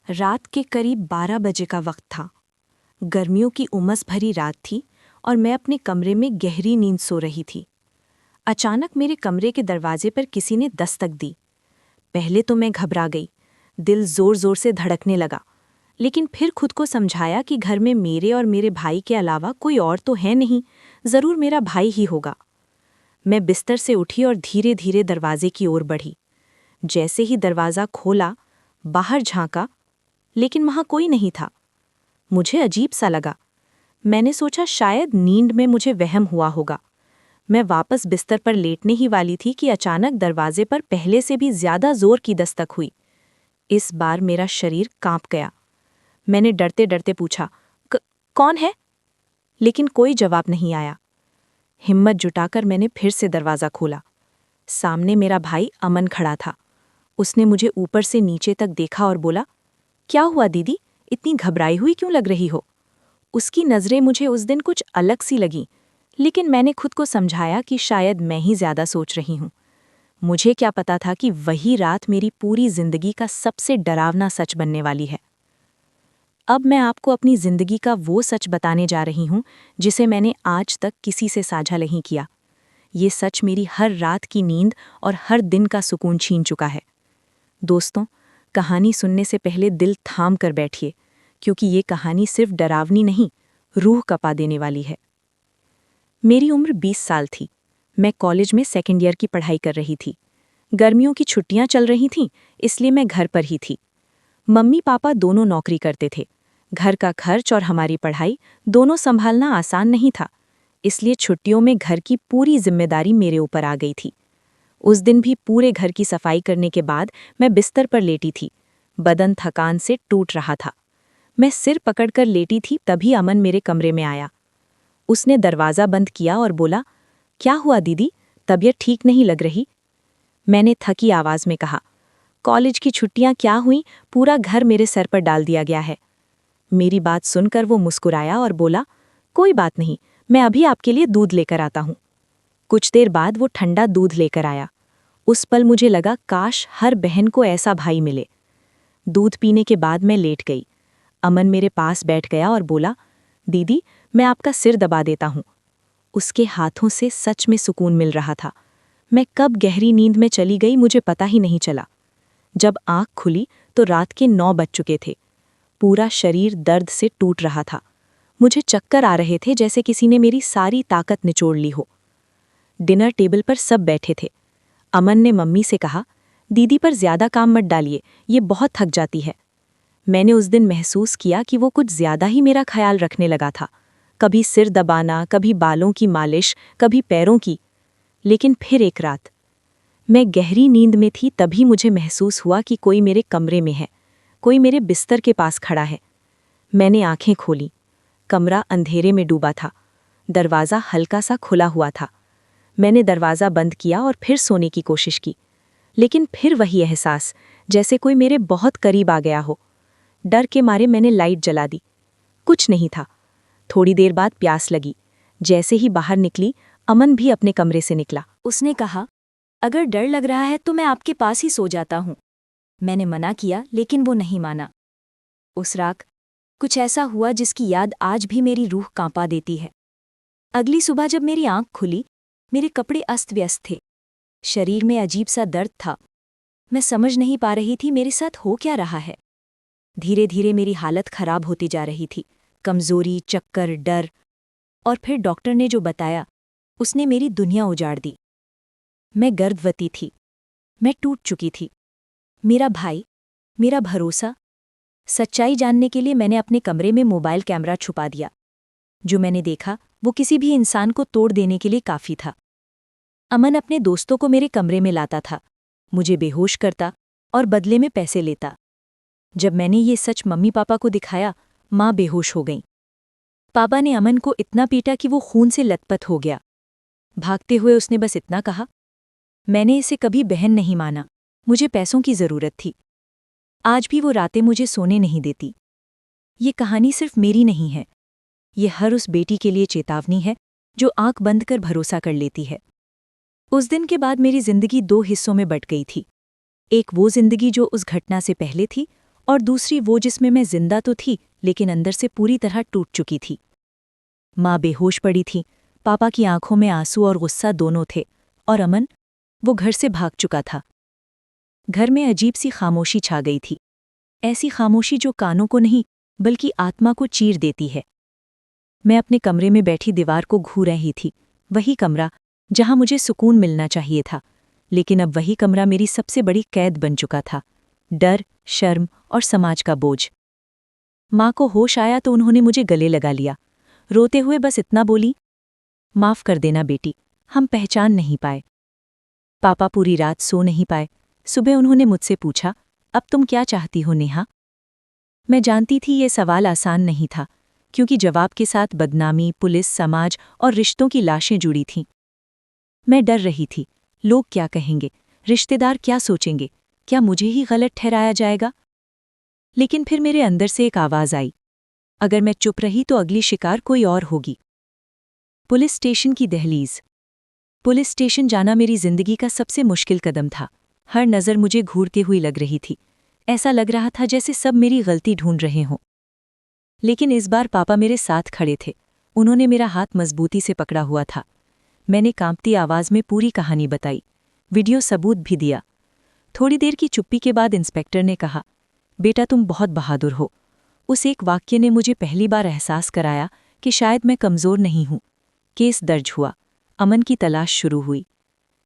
रात के करीब 12 बजे का वक्त था। गर्मियों की उमस भरी रात थी और मैं अपने कमरे में गहरी नींद सो रही थी। अचानक मेरे कमरे के दरवाजे पर किसी ने दस्तक दी। पहले तो मैं घबरा गई, दिल जोर-जोर से धड़कने लगा, लेकिन फिर खुद को समझाया कि घर में मेरे और मेरे भाई के अलावा कोई और तो है नहीं, ज़रूर मेरा भाई ही होगा। मैं बिस्तर से उठी और धीरे-धीरे दरवाजे की ओर बढ़ी। जैसे ही दरवाज़ा खोला, बाहर झांका, लेकिन वहाँ कोई नहीं था। मुझे अजीब सा लगा। मैंने सोचा शायद नींद में मुझे वहम हुआ होगा। मैं वापस बिस्तर पर लेटने ही वाली थी कि अचानक दरवाजे पर पहले से भी ज्यादा जोर की दस्तक हुई। इस बार मेरा शरीर कांप गया। मैंने डरते डरते पूछा, कौन है? लेकिन कोई जवाब नहीं आया। हिम्मत जुटाकर मैंने फिर से दरवाज़ा खोला। सामने मेरा भाई अमन खड़ा था। उसने मुझे ऊपर से नीचे तक देखा और बोला, क्या हुआ दीदी, इतनी घबराई हुई क्यों लग रही हो? उसकी नज़रें मुझे उस दिन कुछ अलग सी लगीं, लेकिन मैंने खुद को समझाया कि शायद मैं ही ज़्यादा सोच रही हूँ। मुझे क्या पता था कि वही रात मेरी पूरी जिंदगी का सबसे डरावना सच बनने वाली है। अब मैं आपको अपनी जिंदगी का वो सच बताने जा रही हूँ जिसे मैंने आज तक किसी से साझा नहीं किया। ये सच मेरी हर रात की नींद और हर दिन का सुकून छीन चुका है। दोस्तों, कहानी सुनने से पहले दिल थाम कर बैठिए, क्योंकि ये कहानी सिर्फ डरावनी नहीं, रूह कपा देने वाली है। मेरी उम्र 20 साल थी। मैं कॉलेज में सेकेंड ईयर की पढ़ाई कर रही थी। गर्मियों की छुट्टियां चल रही थीं, इसलिए मैं घर पर ही थी। मम्मी पापा दोनों नौकरी करते थे। घर का खर्च और हमारी पढ़ाई दोनों संभालना आसान नहीं था, इसलिए छुट्टियों में घर की पूरी जिम्मेदारी मेरे ऊपर आ गई थी। उस दिन भी पूरे घर की सफाई करने के बाद मैं बिस्तर पर लेटी थी। बदन थकान से टूट रहा था। मैं सिर पकड़कर लेटी थी, तभी अमन मेरे कमरे में आया। उसने दरवाज़ा बंद किया और बोला, क्या हुआ दीदी, तबीयत ठीक नहीं लग रही? मैंने थकी आवाज़ में कहा, कॉलेज की छुट्टियां क्या हुई, पूरा घर मेरे सर पर डाल दिया गया है। मेरी बात सुनकर वो मुस्कुराया और बोला, कोई बात नहीं, मैं अभी आपके लिए दूध लेकर आता हूँ। कुछ देर बाद वो ठंडा दूध लेकर आया। उस पल मुझे लगा काश हर बहन को ऐसा भाई मिले। दूध पीने के बाद मैं लेट गई। अमन मेरे पास बैठ गया और बोला, दीदी, मैं आपका सिर दबा देता हूँ। उसके हाथों से सच में सुकून मिल रहा था। मैं कब गहरी नींद में चली गई मुझे पता ही नहीं चला। जब आंख खुली तो रात के 9 बज चुके थे। पूरा शरीर दर्द से टूट रहा था। मुझे चक्कर आ रहे थे, जैसे किसी ने मेरी सारी ताकत निचोड़ ली हो। डिनर टेबल पर सब बैठे थे। अमन ने मम्मी से कहा, दीदी पर ज्यादा काम मत डालिए, ये बहुत थक जाती है। मैंने उस दिन महसूस किया कि वो कुछ ज्यादा ही मेरा ख्याल रखने लगा था। कभी सिर दबाना, कभी बालों की मालिश, कभी पैरों की। लेकिन फिर एक रात मैं गहरी नींद में थी, तभी मुझे महसूस हुआ कि कोई मेरे कमरे में है, कोई मेरे बिस्तर के पास खड़ा है। मैंने आंखें खोली। कमरा अंधेरे में डूबा था। दरवाज़ा हल्का सा खुला हुआ था। मैंने दरवाज़ा बंद किया और फिर सोने की कोशिश की, लेकिन फिर वही एहसास, जैसे कोई मेरे बहुत करीब आ गया हो। डर के मारे मैंने लाइट जला दी। कुछ नहीं था। थोड़ी देर बाद प्यास लगी। जैसे ही बाहर निकली, अमन भी अपने कमरे से निकला। उसने कहा, अगर डर लग रहा है तो मैं आपके पास ही सो जाता हूँ। मैंने मना किया, लेकिन वो नहीं माना। उस रात कुछ ऐसा हुआ जिसकी याद आज भी मेरी रूह कांपा देती है। अगली सुबह जब मेरी आंख खुली, मेरे कपड़े अस्त व्यस्त थे। शरीर में अजीब सा दर्द था। मैं समझ नहीं पा रही थी मेरे साथ हो क्या रहा है। धीरे धीरे मेरी हालत खराब होती जा रही थी। कमजोरी, चक्कर, डर, और फिर डॉक्टर ने जो बताया, उसने मेरी दुनिया उजाड़ दी। मैं गर्भवती थी। मैं टूट चुकी थी। मेरा भाई, मेरा भरोसा। सच्चाई जानने के लिए मैंने अपने कमरे में मोबाइल कैमरा छुपा दिया। जो मैंने देखा वो किसी भी इंसान को तोड़ देने के लिए काफी था। अमन अपने दोस्तों को मेरे कमरे में लाता था, मुझे बेहोश करता और बदले में पैसे लेता। जब मैंने ये सच मम्मी पापा को दिखाया, माँ बेहोश हो गईं। पापा ने अमन को इतना पीटा कि वो खून से लथपथ हो गया। भागते हुए उसने बस इतना कहा, मैंने इसे कभी बहन नहीं माना, मुझे पैसों की जरूरत थी। आज भी वो रातें मुझे सोने नहीं देती। ये कहानी सिर्फ मेरी नहीं है, ये हर उस बेटी के लिए चेतावनी है जो आंख बंद कर भरोसा कर लेती है। उस दिन के बाद मेरी जिंदगी 2 हिस्सों में बट गई थी। एक वो जिंदगी जो उस घटना से पहले थी, और दूसरी वो जिसमें मैं जिंदा तो थी लेकिन अंदर से पूरी तरह टूट चुकी थी। माँ बेहोश पड़ी थी, पापा की आंखों में आंसू और गुस्सा दोनों थे, और अमन, वो घर से भाग चुका था। घर में अजीब सी खामोशी छा गई थी, ऐसी खामोशी जो कानों को नहीं बल्कि आत्मा को चीर देती है। मैं अपने कमरे में बैठी दीवार को घूर रही थी, वही कमरा जहां मुझे सुकून मिलना चाहिए था, लेकिन अब वही कमरा मेरी सबसे बड़ी कैद बन चुका था। डर, शर्म और समाज का बोझ। माँ को होश आया तो उन्होंने मुझे गले लगा लिया, रोते हुए बस इतना बोली, माफ कर देना बेटी, हम पहचान नहीं पाए। पापा पूरी रात सो नहीं पाए। सुबह उन्होंने मुझसे पूछा, अब तुम क्या चाहती हो नेहा? मैं जानती थी ये सवाल आसान नहीं था, क्योंकि जवाब के साथ बदनामी, पुलिस, समाज और रिश्तों की लाशें जुड़ी थीं। मैं डर रही थी, लोग क्या कहेंगे, रिश्तेदार क्या सोचेंगे, क्या मुझे ही गलत ठहराया जाएगा? लेकिन फिर मेरे अंदर से एक आवाज़ आई, अगर मैं चुप रही तो अगली शिकार कोई और होगी। पुलिस स्टेशन की दहलीज। पुलिस स्टेशन जाना मेरी जिंदगी का सबसे मुश्किल कदम था। हर नज़र मुझे घूरती हुई लग रही थी, ऐसा लग रहा था जैसे सब मेरी गलती ढूंढ रहे हों। लेकिन इस बार पापा मेरे साथ खड़े थे, उन्होंने मेरा हाथ मजबूती से पकड़ा हुआ था। मैंने कांपती आवाज़ में पूरी कहानी बताई, वीडियो सबूत भी दिया। थोड़ी देर की चुप्पी के बाद इंस्पेक्टर ने कहा, बेटा तुम बहुत बहादुर हो। उस एक वाक्य ने मुझे पहली बार एहसास कराया कि शायद मैं कमज़ोर नहीं हूं। केस दर्ज हुआ, अमन की तलाश शुरू हुई।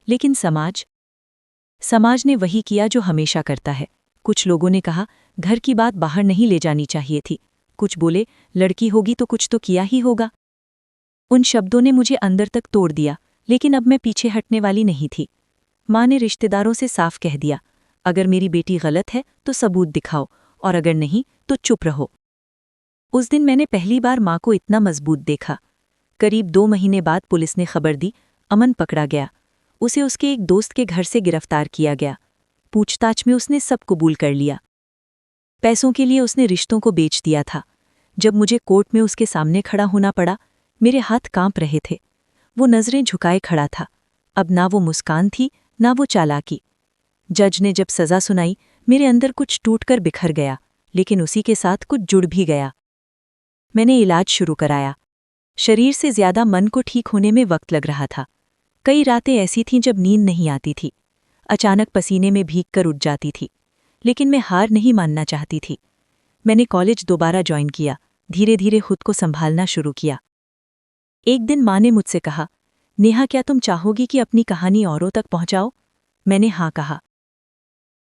लेकिन समाज ने वही किया जो हमेशा करता है। कुछ लोगों ने कहा, घर की बात बाहर नहीं ले जानी चाहिए थी। कुछ बोले, लड़की होगी तो कुछ तो किया ही होगा। उन शब्दों ने मुझे अंदर तक तोड़ दिया, लेकिन अब मैं पीछे हटने वाली नहीं थी। माँ ने रिश्तेदारों से साफ कह दिया, अगर मेरी बेटी गलत है तो सबूत दिखाओ, और अगर नहीं तो चुप रहो। उस दिन मैंने पहली बार माँ को इतना मजबूत देखा। करीब 2 महीने बाद पुलिस ने खबर दी, अमन पकड़ा गया। उसे उसके एक दोस्त के घर से गिरफ्तार किया गया। पूछताछ में उसने सब कबूल कर लिया। पैसों के लिए उसने रिश्तों को बेच दिया था। जब मुझे कोर्ट में उसके सामने खड़ा होना पड़ा, मेरे हाथ कांप रहे थे। वो नजरें झुकाए खड़ा था। अब ना वो मुस्कान थी, ना वो चालाकी। जज ने जब सजा सुनाई, मेरे अंदर कुछ टूटकर बिखर गया, लेकिन उसी के साथ कुछ जुड़ भी गया। मैंने इलाज शुरू कराया। शरीर से ज्यादा मन को ठीक होने में वक्त लग रहा था। कई रातें ऐसी थीं जब नींद नहीं आती थी। अचानक पसीने में भीग कर उठ जाती थी, लेकिन मैं हार नहीं मानना चाहती थी। मैंने कॉलेज दोबारा ज्वाइन किया, धीरे धीरे खुद को संभालना शुरू किया। एक दिन माँ ने मुझसे कहा, नेहा क्या तुम चाहोगी कि अपनी कहानी औरों तक पहुंचाओ? मैंने हाँ कहा।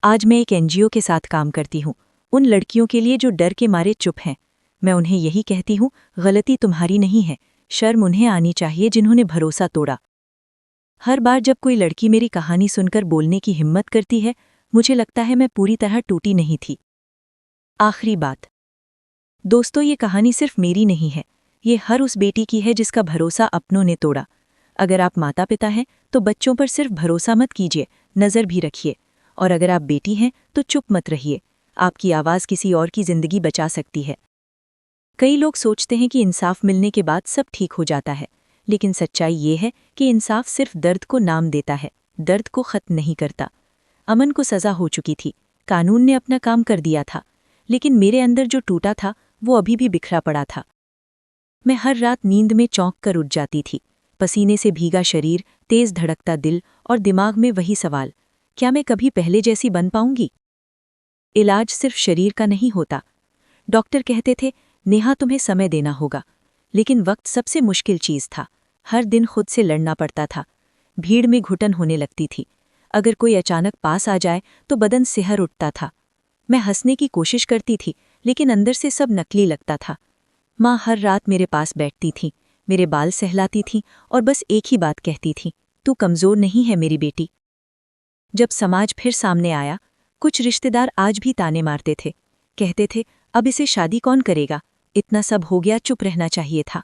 आज मैं एक एनजीओ के साथ काम करती हूँ, उन लड़कियों के लिए जो डर के मारे चुप हैं। मैं उन्हें यही कहती हूँ, गलती तुम्हारी नहीं है, शर्म उन्हें आनी चाहिए जिन्होंने भरोसा तोड़ा। हर बार जब कोई लड़की मेरी कहानी सुनकर बोलने की हिम्मत करती है, मुझे लगता है मैं पूरी तरह टूटी नहीं थी। आखिरी बात दोस्तों, ये कहानी सिर्फ मेरी नहीं है, ये हर उस बेटी की है जिसका भरोसा अपनों ने तोड़ा। अगर आप माता पिता हैं तो बच्चों पर सिर्फ भरोसा मत कीजिए, नज़र भी रखिए। और अगर आप बेटी हैं तो चुप मत रहिए, आपकी आवाज़ किसी और की जिंदगी बचा सकती है। कई लोग सोचते हैं कि इंसाफ मिलने के बाद सब ठीक हो जाता है, लेकिन सच्चाई ये है कि इंसाफ सिर्फ दर्द को नाम देता है, दर्द को खत्म नहीं करता। अमन को सज़ा हो चुकी थी, कानून ने अपना काम कर दिया था, लेकिन मेरे अंदर जो टूटा था वो अभी भी बिखरा पड़ा था। मैं हर रात नींद में चौंक कर उठ जाती थी, पसीने से भीगा शरीर, तेज धड़कता दिल और दिमाग में वही सवाल, क्या मैं कभी पहले जैसी बन पाऊंगी? इलाज सिर्फ शरीर का नहीं होता। डॉक्टर कहते थे, नेहा तुम्हें समय देना होगा, लेकिन वक्त सबसे मुश्किल चीज़ था। हर दिन खुद से लड़ना पड़ता था। भीड़ में घुटन होने लगती थी। अगर कोई अचानक पास आ जाए तो बदन सिहर उठता था। मैं हंसने की कोशिश करती थी, लेकिन अंदर से सब नकली लगता था। माँ हर रात मेरे पास बैठती थी, मेरे बाल सहलाती थीं और बस एक ही बात कहती थी, तू कमज़ोर नहीं है मेरी बेटी। जब समाज फिर सामने आया, कुछ रिश्तेदार आज भी ताने मारते थे, कहते थे, अब इसे शादी कौन करेगा, इतना सब हो गया, चुप रहना चाहिए था।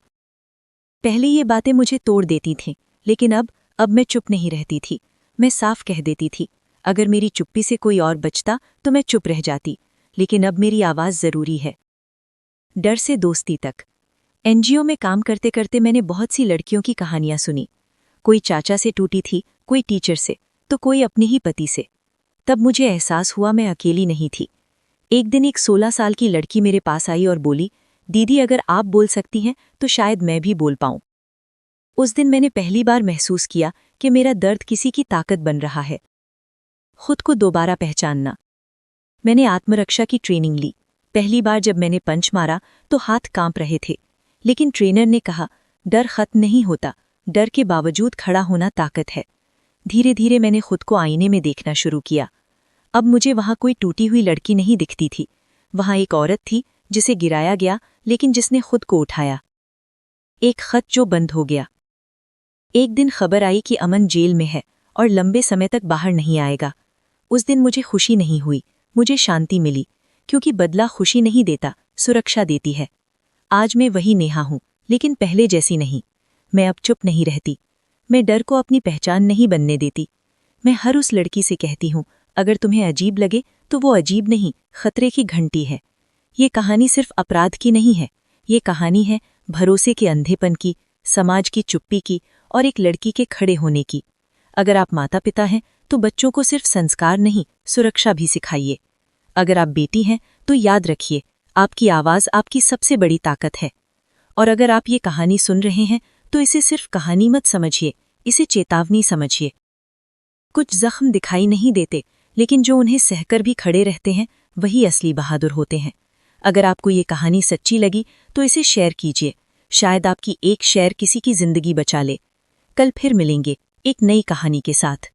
पहले ये बातें मुझे तोड़ देती थीं, लेकिन अब मैं चुप नहीं रहती थी। मैं साफ कह देती थी, अगर मेरी चुप्पी से कोई और बचता तो मैं चुप रह जाती, लेकिन अब मेरी आवाज़ ज़रूरी है। डर से दोस्ती तक। एनजीओ में काम करते करते मैंने बहुत सी लड़कियों की कहानियां सुनी। कोई चाचा से टूटी थी, कोई टीचर से, तो कोई अपने ही पति से। तब मुझे एहसास हुआ मैं अकेली नहीं थी। एक दिन एक 16 साल की लड़की मेरे पास आई और बोली, दीदी अगर आप बोल सकती हैं तो शायद मैं भी बोल पाऊं। उस दिन मैंने पहली बार महसूस किया कि मेरा दर्द किसी की ताकत बन रहा है। खुद को दोबारा पहचानना। मैंने आत्मरक्षा की ट्रेनिंग ली। पहली बार जब मैंने पंच मारा तो हाथ कांप रहे थे, लेकिन ट्रेनर ने कहा, डर खत्म नहीं होता, डर के बावजूद खड़ा होना ताकत है। धीरे धीरे मैंने खुद को आईने में देखना शुरू किया। अब मुझे वहां कोई टूटी हुई लड़की नहीं दिखती थी। वहां एक औरत थी जिसे गिराया गया, लेकिन जिसने खुद को उठाया। एक खत जो बंद हो गया। एक दिन खबर आई कि अमन जेल में है और लंबे समय तक बाहर नहीं आएगा। उस दिन मुझे खुशी नहीं हुई, मुझे शांति मिली, क्योंकि बदला खुशी नहीं देता, सुरक्षा देती है। आज मैं वही नेहा हूं, लेकिन पहले जैसी नहीं। मैं अब चुप नहीं रहती। मैं डर को अपनी पहचान नहीं बनने देती। मैं हर उस लड़की से कहती हूं, अगर तुम्हें अजीब लगे तो वो अजीब नहीं, खतरे की घंटी है। ये कहानी सिर्फ अपराध की नहीं है, ये कहानी है भरोसे के अंधेपन की, समाज की चुप्पी की और एक लड़की के खड़े होने की। अगर आप माता पिता हैं तो बच्चों को सिर्फ संस्कार नहीं, सुरक्षा भी सिखाइए। अगर आप बेटी हैं तो याद रखिए, आपकी आवाज़ आपकी सबसे बड़ी ताकत है। और अगर आप ये कहानी सुन रहे हैं तो इसे सिर्फ कहानी मत समझिए, इसे चेतावनी समझिए। कुछ जख्म दिखाई नहीं देते, लेकिन जो उन्हें सहकर भी खड़े रहते हैं वही असली बहादुर होते हैं। अगर आपको ये कहानी सच्ची लगी तो इसे शेयर कीजिए। शायद आपकी एक शेयर किसी की जिंदगी बचा ले। कल फिर मिलेंगे एक नई कहानी के साथ।